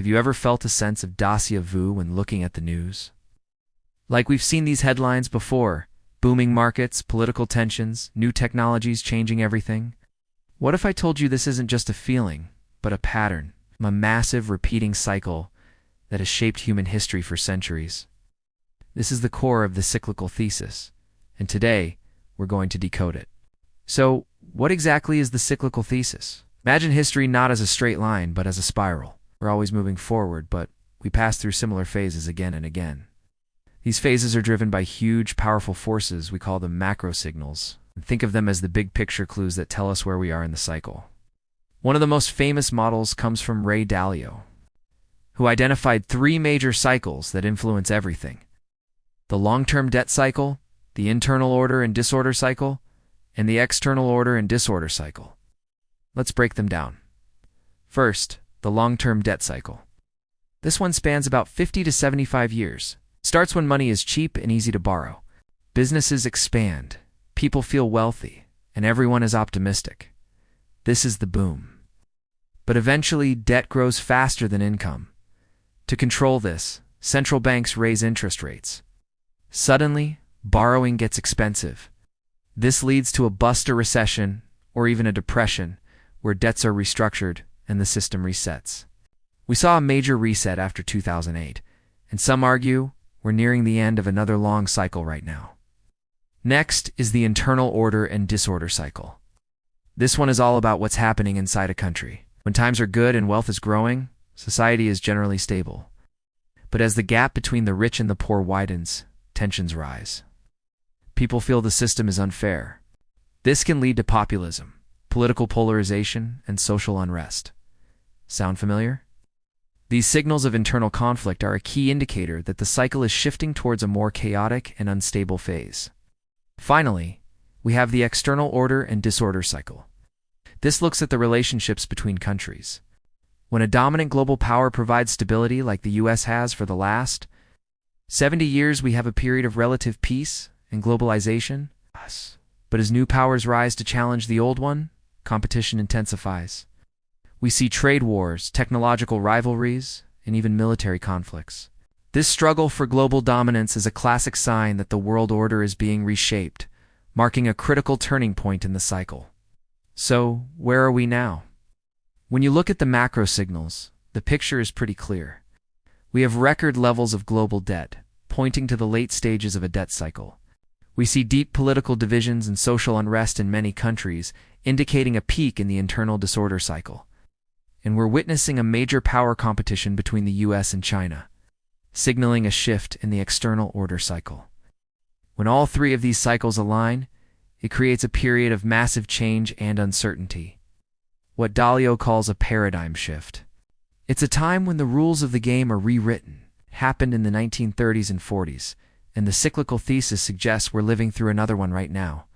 Have you ever felt a sense of déjà vu when looking at the news? Like we've seen these headlines before: booming markets, political tensions, new technologies changing everything. What if I told you this isn't just a feeling, but a pattern, a massive repeating cycle that has shaped human history for centuries? This is the core of the cyclical thesis, and today we're going to decode it. So, what exactly is the cyclical thesis? Imagine history not as a straight line, but as a spiral. We're always moving forward, but we pass through similar phases again and again. These phases are driven by huge, powerful forces. We call them macro signals. Think of them as the big picture clues that tell us where we are in the cycle. One of the most famous models comes from Ray Dalio, who identified 3 major cycles that influence everything: the long-term debt cycle, the internal order and disorder cycle, and the external order and disorder cycle. Let's break them down. First, the long-term debt cycle. This one spans about 50 to 75 years. Starts when money is cheap and easy to borrow. Businesses expand, people feel wealthy, and everyone is optimistic. This is the boom. But eventually, debt grows faster than income. To control this, central banks raise interest rates. Suddenly, borrowing gets expensive. This leads to a bust, a recession, or even a depression, where debts are restructured and the system resets. We saw a major reset after 2008, and some argue we're nearing the end of another long cycle right now. Next is the internal order and disorder cycle. This one is all about what's happening inside a country. When times are good and wealth is growing, society is generally stable. But as the gap between the rich and the poor widens, tensions rise. People feel the system is unfair. This can lead to populism, political polarization, and social unrest. Sound familiar? These signals of internal conflict are a key indicator that the cycle is shifting towards a more chaotic and unstable phase. Finally, we have the external order and disorder cycle. This looks at the relationships between countries. When a dominant global power provides stability like the US has for the last 70 years, we have a period of relative peace and globalization. But as new powers rise to challenge the old one, competition intensifies. We see trade wars, technological rivalries, and even military conflicts. This struggle for global dominance is a classic sign that the world order is being reshaped, marking a critical turning point in the cycle. So, where are we now? When you look at the macro signals, the picture is pretty clear. We have record levels of global debt, pointing to the late stages of a debt cycle. We see deep political divisions and social unrest in many countries, indicating a peak in the internal disorder cycle. And we're witnessing a major power competition between the US and China, signaling a shift in the external order cycle. When all 3 of these cycles align, it creates a period of massive change and uncertainty, what Dalio calls a paradigm shift. It's a time when the rules of the game are rewritten. It happened in the 1930s and 40s, and the cyclical thesis suggests we're living through another one right now.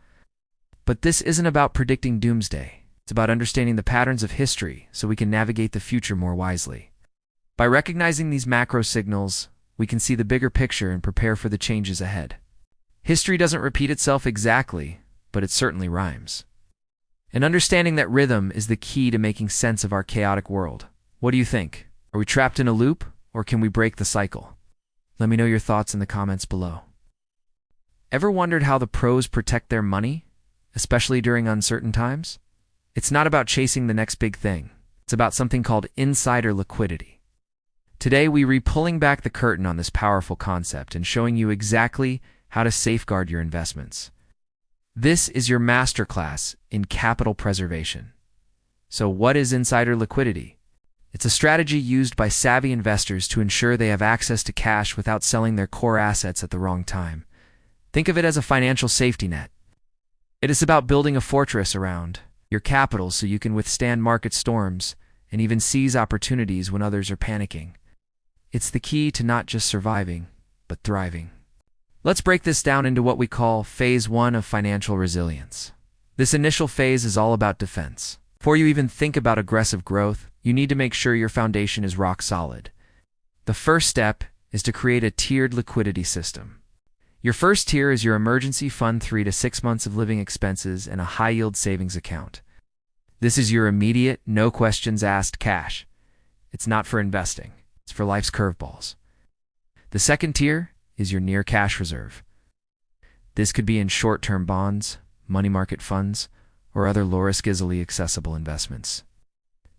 But this isn't about predicting doomsday. It's about understanding the patterns of history so we can navigate the future more wisely. By recognizing these macro signals, we can see the bigger picture and prepare for the changes ahead. History doesn't repeat itself exactly, but it certainly rhymes. And understanding that rhythm is the key to making sense of our chaotic world. What do you think? Are we trapped in a loop, or can we break the cycle? Let me know your thoughts in the comments below. Ever wondered how the pros protect their money, especially during uncertain times? It's not about chasing the next big thing. It's about something called insider liquidity. Today, we're pulling back the curtain on this powerful concept and showing you exactly how to safeguard your investments. This is your masterclass in capital preservation. So what is insider liquidity? It's a strategy used by savvy investors to ensure they have access to cash without selling their core assets at the wrong time. Think of it as a financial safety net. It is about building a fortress around your capital so you can withstand market storms and even seize opportunities when others are panicking. It's the key to not just surviving, but thriving. Let's break this down into what we call Phase 1 of financial resilience. This initial phase is all about defense. Before you even think about aggressive growth, you need to make sure your foundation is rock solid. The first step is to create a tiered liquidity system. Your first tier is your emergency fund, 3 to 6 months of living expenses, and a high-yield savings account. This is your immediate, no questions asked cash. It's not for investing. It's for life's curveballs. The second tier is your near cash reserve. This could be in short-term bonds, money market funds, or other low-risk, easily accessible investments.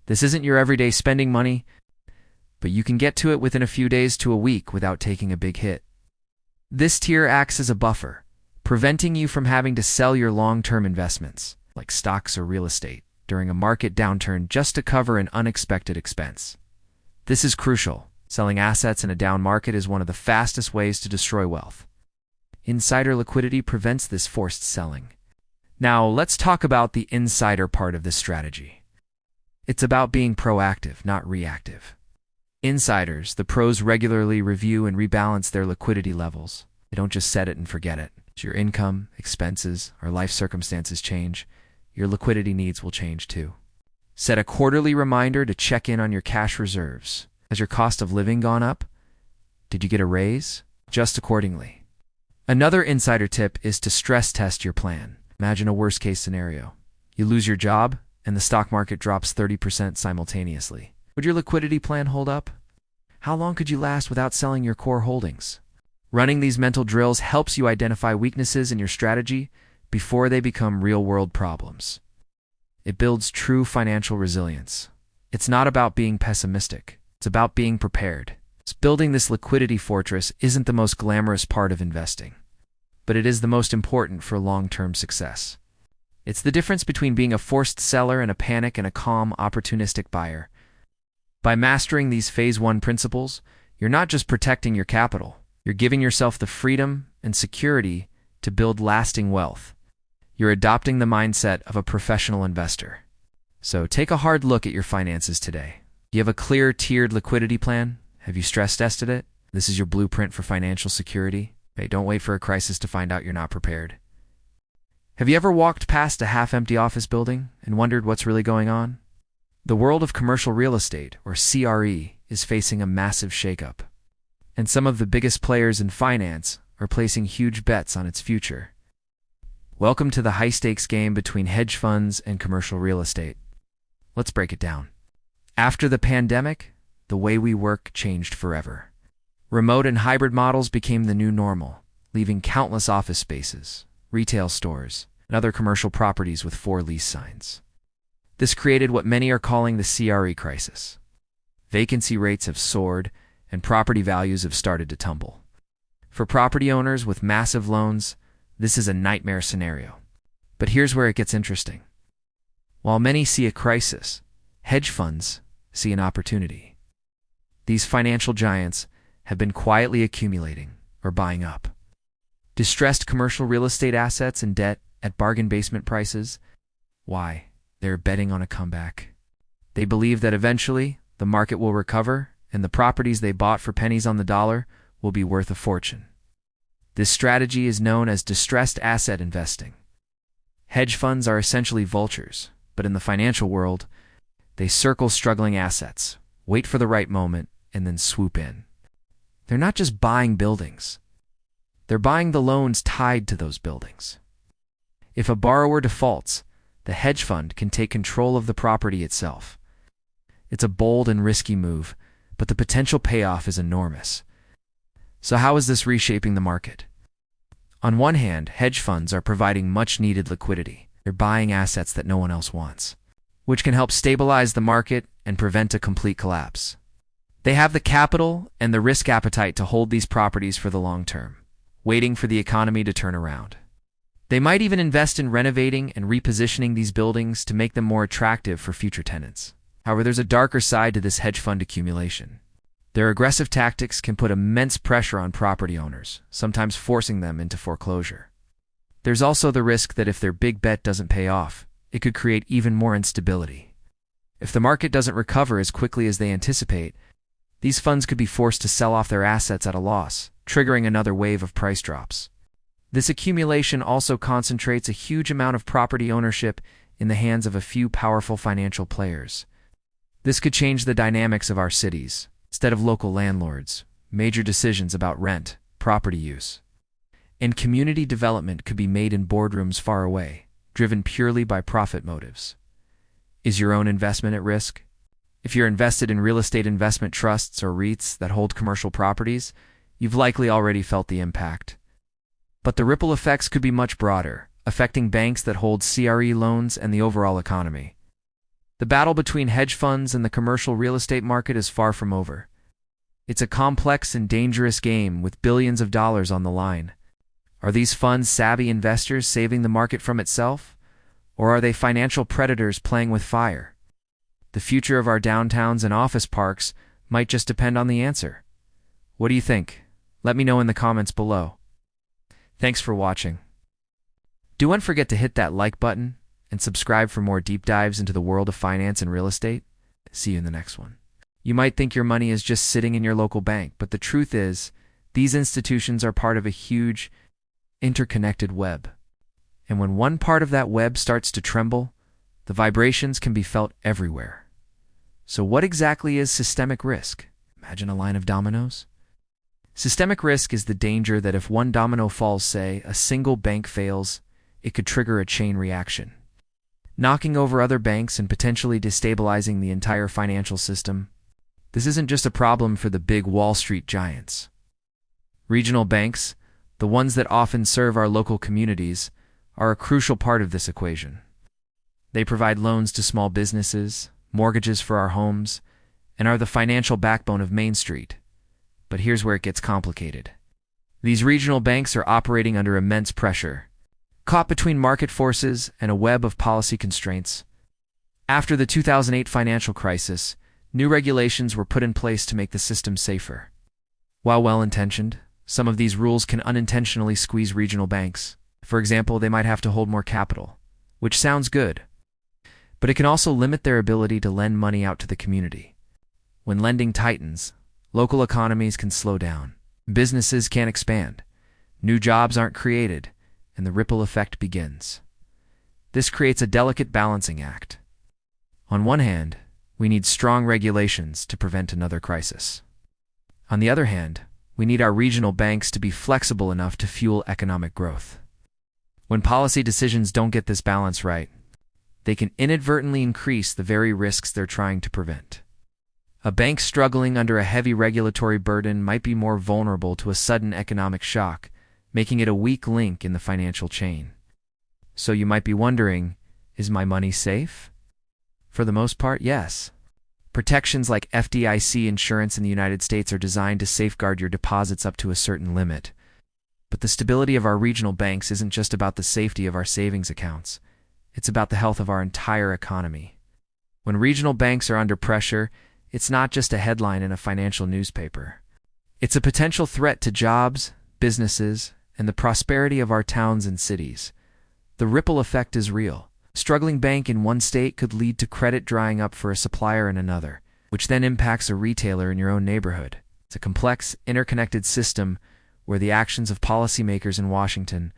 This isn't your everyday spending money, but you can get to it within a few days to a week without taking a big hit. This tier acts as a buffer, preventing you from having to sell your long-term investments, like stocks or real estate, during a market downturn just to cover an unexpected expense. This is crucial. Selling assets in a down market is one of the fastest ways to destroy wealth. Insider liquidity prevents this forced selling. Now, let's talk about the insider part of this strategy. It's about being proactive, not reactive. Insiders, the pros, regularly review and rebalance their liquidity levels. They don't just set it and forget it. As your income, expenses, or life circumstances change, your liquidity needs will change too. Set a quarterly reminder to check in on your cash reserves. Has your cost of living gone up? Did you get a raise? Adjust accordingly. Another insider tip is to stress test your plan. Imagine a worst-case scenario. You lose your job, and the stock market drops 30% simultaneously. Would your liquidity plan hold up? How long could you last without selling your core holdings? Running these mental drills helps you identify weaknesses in your strategy before they become real-world problems. It builds true financial resilience. It's not about being pessimistic. It's about being prepared. Building this liquidity fortress isn't the most glamorous part of investing, but it is the most important for long-term success. It's the difference between being a forced seller in a panic and a calm, opportunistic buyer. By mastering these Phase 1 principles, you're not just protecting your capital, you're giving yourself the freedom and security to build lasting wealth. You're adopting the mindset of a professional investor. So take a hard look at your finances today. Do you have a clear, tiered liquidity plan? Have you stress tested it? This is your blueprint for financial security. Hey, don't wait for a crisis to find out you're not prepared. Have you ever walked past a half-empty office building and wondered what's really going on? The world of commercial real estate, or CRE, is facing a massive shakeup. And some of the biggest players in finance are placing huge bets on its future. Welcome to the high-stakes game between hedge funds and commercial real estate. Let's break it down. After the pandemic, the way we work changed forever. Remote and hybrid models became the new normal, leaving countless office spaces, retail stores, and other commercial properties with 4 lease signs. This created what many are calling the CRE crisis. Vacancy rates have soared, and property values have started to tumble. For property owners with massive loans, this is a nightmare scenario. But here's where it gets interesting. While many see a crisis, hedge funds see an opportunity. These financial giants have been quietly accumulating or buying up distressed commercial real estate assets and debt at bargain basement prices. Why? They're betting on a comeback. They believe that eventually the market will recover and the properties they bought for pennies on the dollar will be worth a fortune. This strategy is known as distressed asset investing. Hedge funds are essentially vultures, but in the financial world, they circle struggling assets, wait for the right moment, and then swoop in. They're not just buying buildings. They're buying the loans tied to those buildings. If a borrower defaults, the hedge fund can take control of the property itself. It's a bold and risky move, but the potential payoff is enormous. So how is this reshaping the market? On one hand, hedge funds are providing much-needed liquidity. They're buying assets that no one else wants, which can help stabilize the market and prevent a complete collapse. They have the capital and the risk appetite to hold these properties for the long term, waiting for the economy to turn around. They might even invest in renovating and repositioning these buildings to make them more attractive for future tenants. However, there's a darker side to this hedge fund accumulation. Their aggressive tactics can put immense pressure on property owners, sometimes forcing them into foreclosure. There's also the risk that if their big bet doesn't pay off, it could create even more instability. If the market doesn't recover as quickly as they anticipate, these funds could be forced to sell off their assets at a loss, triggering another wave of price drops. This accumulation also concentrates a huge amount of property ownership in the hands of a few powerful financial players. This could change the dynamics of our cities. Instead of local landlords, major decisions about rent, property use, and community development could be made in boardrooms far away, driven purely by profit motives. Is your own investment at risk? If you're invested in real estate investment trusts or REITs that hold commercial properties, you've likely already felt the impact. But the ripple effects could be much broader, affecting banks that hold CRE loans and the overall economy. The battle between hedge funds and the commercial real estate market is far from over. It's a complex and dangerous game with billions of dollars on the line. Are these funds savvy investors saving the market from itself? Or are they financial predators playing with fire? The future of our downtowns and office parks might just depend on the answer. What do you think? Let me know in the comments below. Thanks for watching. Don't forget to hit that like button and subscribe for more deep dives into the world of finance and real estate. See you in the next one. You might think your money is just sitting in your local bank, but the truth is, these institutions are part of a huge, interconnected web. And when one part of that web starts to tremble, the vibrations can be felt everywhere. So what exactly is systemic risk? Imagine a line of dominoes. Systemic risk is the danger that if one domino falls, say, a single bank fails, it could trigger a chain reaction, knocking over other banks and potentially destabilizing the entire financial system. This isn't just a problem for the big Wall Street giants. Regional banks, the ones that often serve our local communities, are a crucial part of this equation. They provide loans to small businesses, mortgages for our homes, and are the financial backbone of Main Street. But here's where it gets complicated. These regional banks are operating under immense pressure, caught between market forces and a web of policy constraints. After the 2008 financial crisis, new regulations were put in place to make the system safer. While well-intentioned, some of these rules can unintentionally squeeze regional banks. For example, they might have to hold more capital, which sounds good, but it can also limit their ability to lend money out to the community. When lending tightens, local economies can slow down, businesses can't expand, new jobs aren't created, and the ripple effect begins. This creates a delicate balancing act. On one hand, we need strong regulations to prevent another crisis. On the other hand, we need our regional banks to be flexible enough to fuel economic growth. When policy decisions don't get this balance right, they can inadvertently increase the very risks they're trying to prevent. A bank struggling under a heavy regulatory burden might be more vulnerable to a sudden economic shock, making it a weak link in the financial chain. So you might be wondering, is my money safe? For the most part, yes. Protections like FDIC insurance in the United States are designed to safeguard your deposits up to a certain limit. But the stability of our regional banks isn't just about the safety of our savings accounts. It's about the health of our entire economy. When regional banks are under pressure, it's not just a headline in a financial newspaper. It's a potential threat to jobs, businesses, and the prosperity of our towns and cities. The ripple effect is real. A struggling bank in one state could lead to credit drying up for a supplier in another, which then impacts a retailer in your own neighborhood. It's a complex, interconnected system where the actions of policymakers in Washington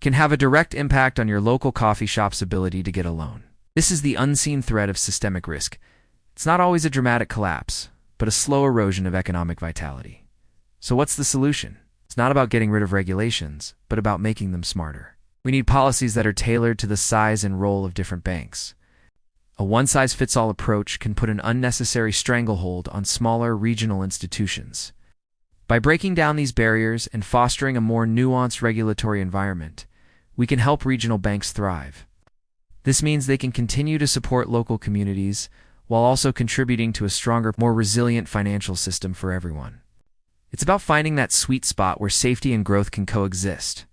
can have a direct impact on your local coffee shop's ability to get a loan. This is the unseen threat of systemic risk. It's not always a dramatic collapse, but a slow erosion of economic vitality. So what's the solution? It's not about getting rid of regulations, but about making them smarter. We need policies that are tailored to the size and role of different banks. A one-size-fits-all approach can put an unnecessary stranglehold on smaller regional institutions. By breaking down these barriers and fostering a more nuanced regulatory environment, we can help regional banks thrive. This means they can continue to support local communities while also contributing to a stronger, more resilient financial system for everyone. It's about finding that sweet spot where safety and growth can coexist.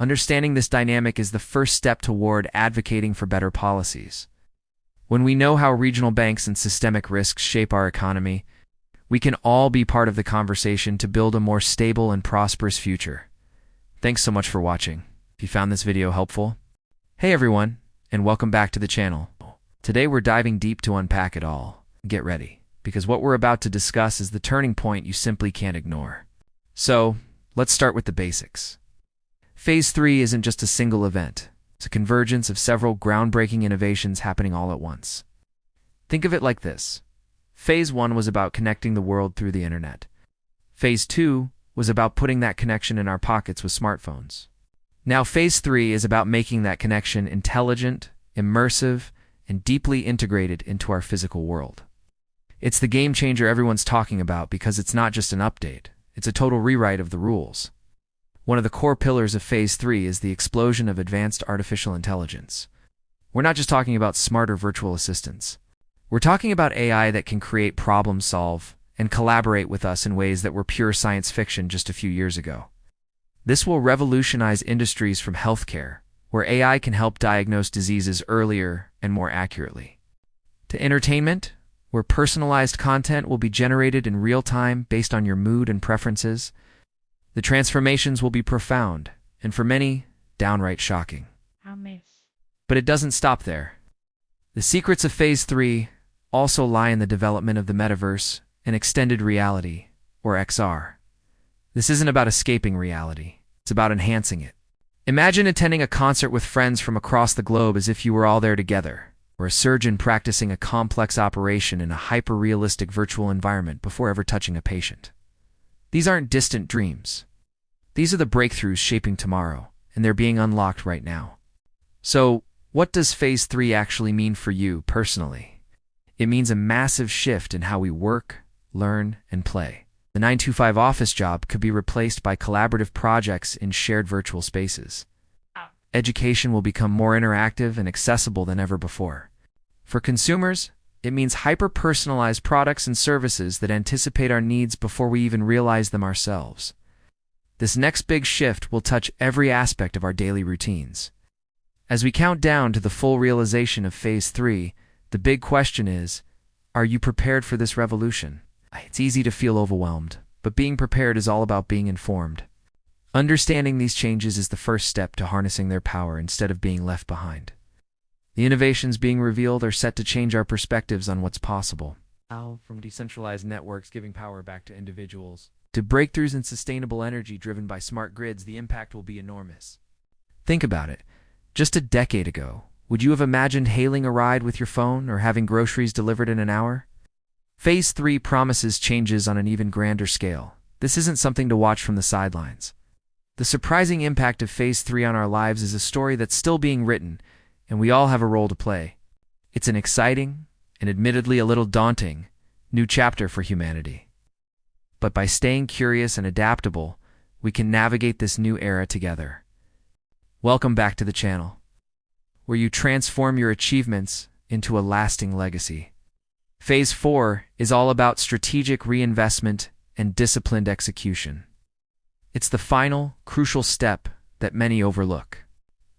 Understanding this dynamic is the first step toward advocating for better policies. When we know how regional banks and systemic risks shape our economy, we can all be part of the conversation to build a more stable and prosperous future. Thanks so much for watching. If you found this video helpful, hey everyone, and welcome back to the channel. Today we're diving deep to unpack it all. Get ready, because what we're about to discuss is the turning point you simply can't ignore. So, let's start with the basics. Phase 3 isn't just a single event. It's a convergence of several groundbreaking innovations happening all at once. Think of it like this. Phase 1 was about connecting the world through the internet. Phase 2 was about putting that connection in our pockets with smartphones. Now Phase 3 is about making that connection intelligent, immersive, and deeply integrated into our physical world. It's the game changer everyone's talking about because it's not just an update, it's a total rewrite of the rules. One of the core pillars of Phase 3 is the explosion of advanced artificial intelligence. We're not just talking about smarter virtual assistants. We're talking about AI that can create, problem solve, and collaborate with us in ways that were pure science fiction just a few years ago. This will revolutionize industries from healthcare, where AI can help diagnose diseases earlier and more accurately, to entertainment, where personalized content will be generated in real time based on your mood and preferences. The transformations will be profound, and for many, downright shocking. But it doesn't stop there. The secrets of Phase 3 also lie in the development of the metaverse and extended reality, or XR. This isn't about escaping reality, it's about enhancing it. Imagine attending a concert with friends from across the globe as if you were all there together, or a surgeon practicing a complex operation in a hyper-realistic virtual environment before ever touching a patient. These aren't distant dreams. These are the breakthroughs shaping tomorrow, and they're being unlocked right now. So, what does Phase 3 actually mean for you personally? It means a massive shift in how we work, learn, and play. The 9-to-5 office job could be replaced by collaborative projects in shared virtual spaces. Education will become more interactive and accessible than ever before. For consumers, it means hyper-personalized products and services that anticipate our needs before we even realize them ourselves. This next big shift will touch every aspect of our daily routines. As we count down to the full realization of Phase 3, the big question is, are you prepared for this revolution? It's easy to feel overwhelmed, but being prepared is all about being informed. Understanding these changes is the first step to harnessing their power instead of being left behind. The innovations being revealed are set to change our perspectives on what's possible. From decentralized networks giving power back to individuals, to breakthroughs in sustainable energy driven by smart grids, the impact will be enormous. Think about it. Just a decade ago, would you have imagined hailing a ride with your phone or having groceries delivered in an hour? Phase 3 promises changes on an even grander scale. This isn't something to watch from the sidelines. The surprising impact of Phase 3 on our lives is a story that's still being written, and we all have a role to play. It's an exciting, and admittedly a little daunting, new chapter for humanity. But by staying curious and adaptable, we can navigate this new era together. Welcome back to the channel, where you transform your achievements into a lasting legacy. Phase 4 is all about strategic reinvestment and disciplined execution. It's the final, crucial step that many overlook.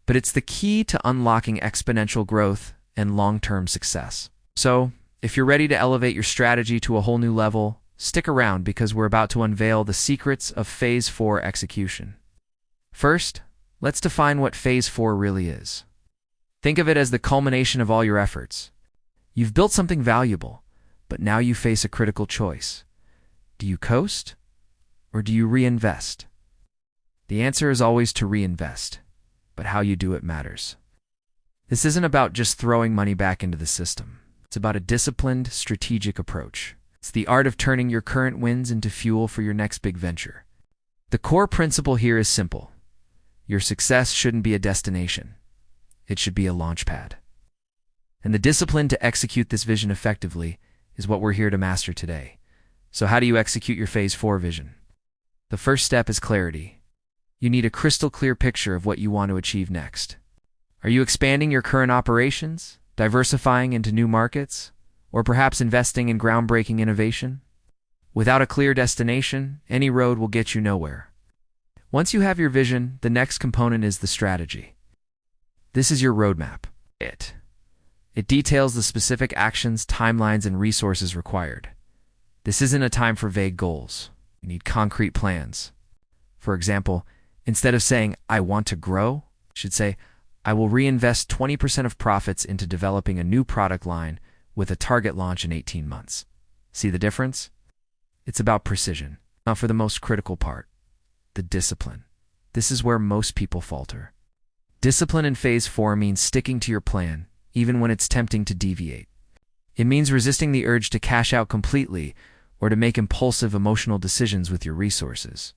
But it's the key to unlocking exponential growth and long-term success. So, if you're ready to elevate your strategy to a whole new level, stick around because we're about to unveil the secrets of Phase 4 execution. First, let's define what Phase 4 really is. Think of it as the culmination of all your efforts. You've built something valuable, but now you face a critical choice. Do you coast, or do you reinvest? The answer is always to reinvest, but how you do it matters. This isn't about just throwing money back into the system. It's about a disciplined, strategic approach. It's the art of turning your current wins into fuel for your next big venture. The core principle here is simple. Your success shouldn't be a destination. It should be a launch pad. And the discipline to execute this vision effectively is what we're here to master today. So how do you execute your Phase 4 vision? The first step is clarity. You need a crystal clear picture of what you want to achieve next. Are you expanding your current operations, diversifying into new markets, or perhaps investing in groundbreaking innovation? Without a clear destination, any road will get you nowhere. Once you have your vision, the next component is the strategy. This is your roadmap. It details the specific actions, timelines, and resources required. This isn't a time for vague goals. You need concrete plans. For example, instead of saying, I want to grow, you should say, I will reinvest 20% of profits into developing a new product line with a target launch in 18 months. See the difference? It's about precision. Now for the most critical part, the discipline. This is where most people falter. Discipline in Phase 4 means sticking to your plan, even when it's tempting to deviate. It means resisting the urge to cash out completely or to make impulsive emotional decisions with your resources.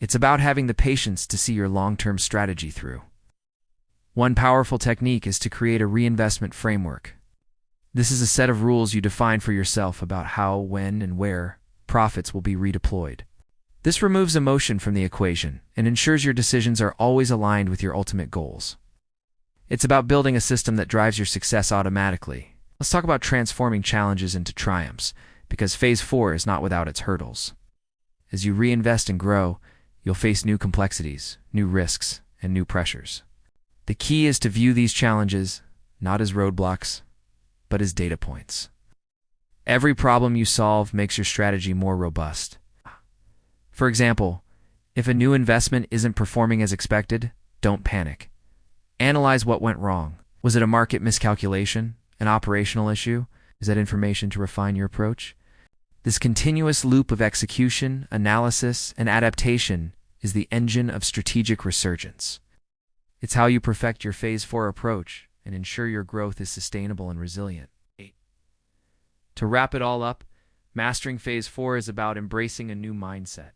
It's about having the patience to see your long-term strategy through. One powerful technique is to create a reinvestment framework. This is a set of rules you define for yourself about how, when, and where profits will be redeployed. This removes emotion from the equation and ensures your decisions are always aligned with your ultimate goals. It's about building a system that drives your success automatically. Let's talk about transforming challenges into triumphs, because Phase 4 is not without its hurdles. As you reinvest and grow, you'll face new complexities, new risks, and new pressures. The key is to view these challenges not as roadblocks, but as data points. Every problem you solve makes your strategy more robust. For example, if a new investment isn't performing as expected, don't panic. Analyze what went wrong. Was it a market miscalculation, an operational issue? Is that information to refine your approach? This continuous loop of execution, analysis, and adaptation is the engine of strategic resurgence. It's how you perfect your Phase 4 approach and ensure your growth is sustainable and resilient. To wrap it all up, mastering Phase 4 is about embracing a new mindset.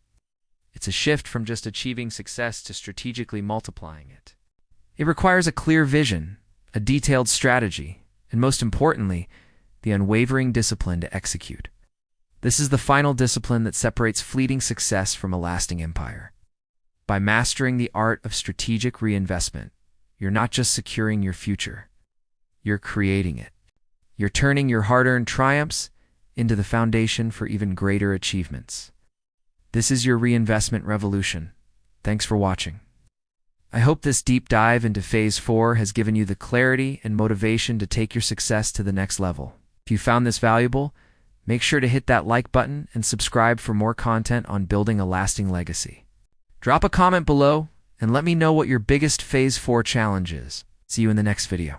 It's a shift from just achieving success to strategically multiplying it. It requires a clear vision, a detailed strategy, and most importantly, the unwavering discipline to execute. This is the final discipline that separates fleeting success from a lasting empire. By mastering the art of strategic reinvestment, you're not just securing your future, you're creating it. You're turning your hard-earned triumphs into the foundation for even greater achievements. This is your reinvestment revolution. Thanks for watching. I hope this deep dive into Phase 4 has given you the clarity and motivation to take your success to the next level. If you found this valuable, make sure to hit that like button and subscribe for more content on building a lasting legacy. Drop a comment below and let me know what your biggest Phase 4 challenge is. See you in the next video.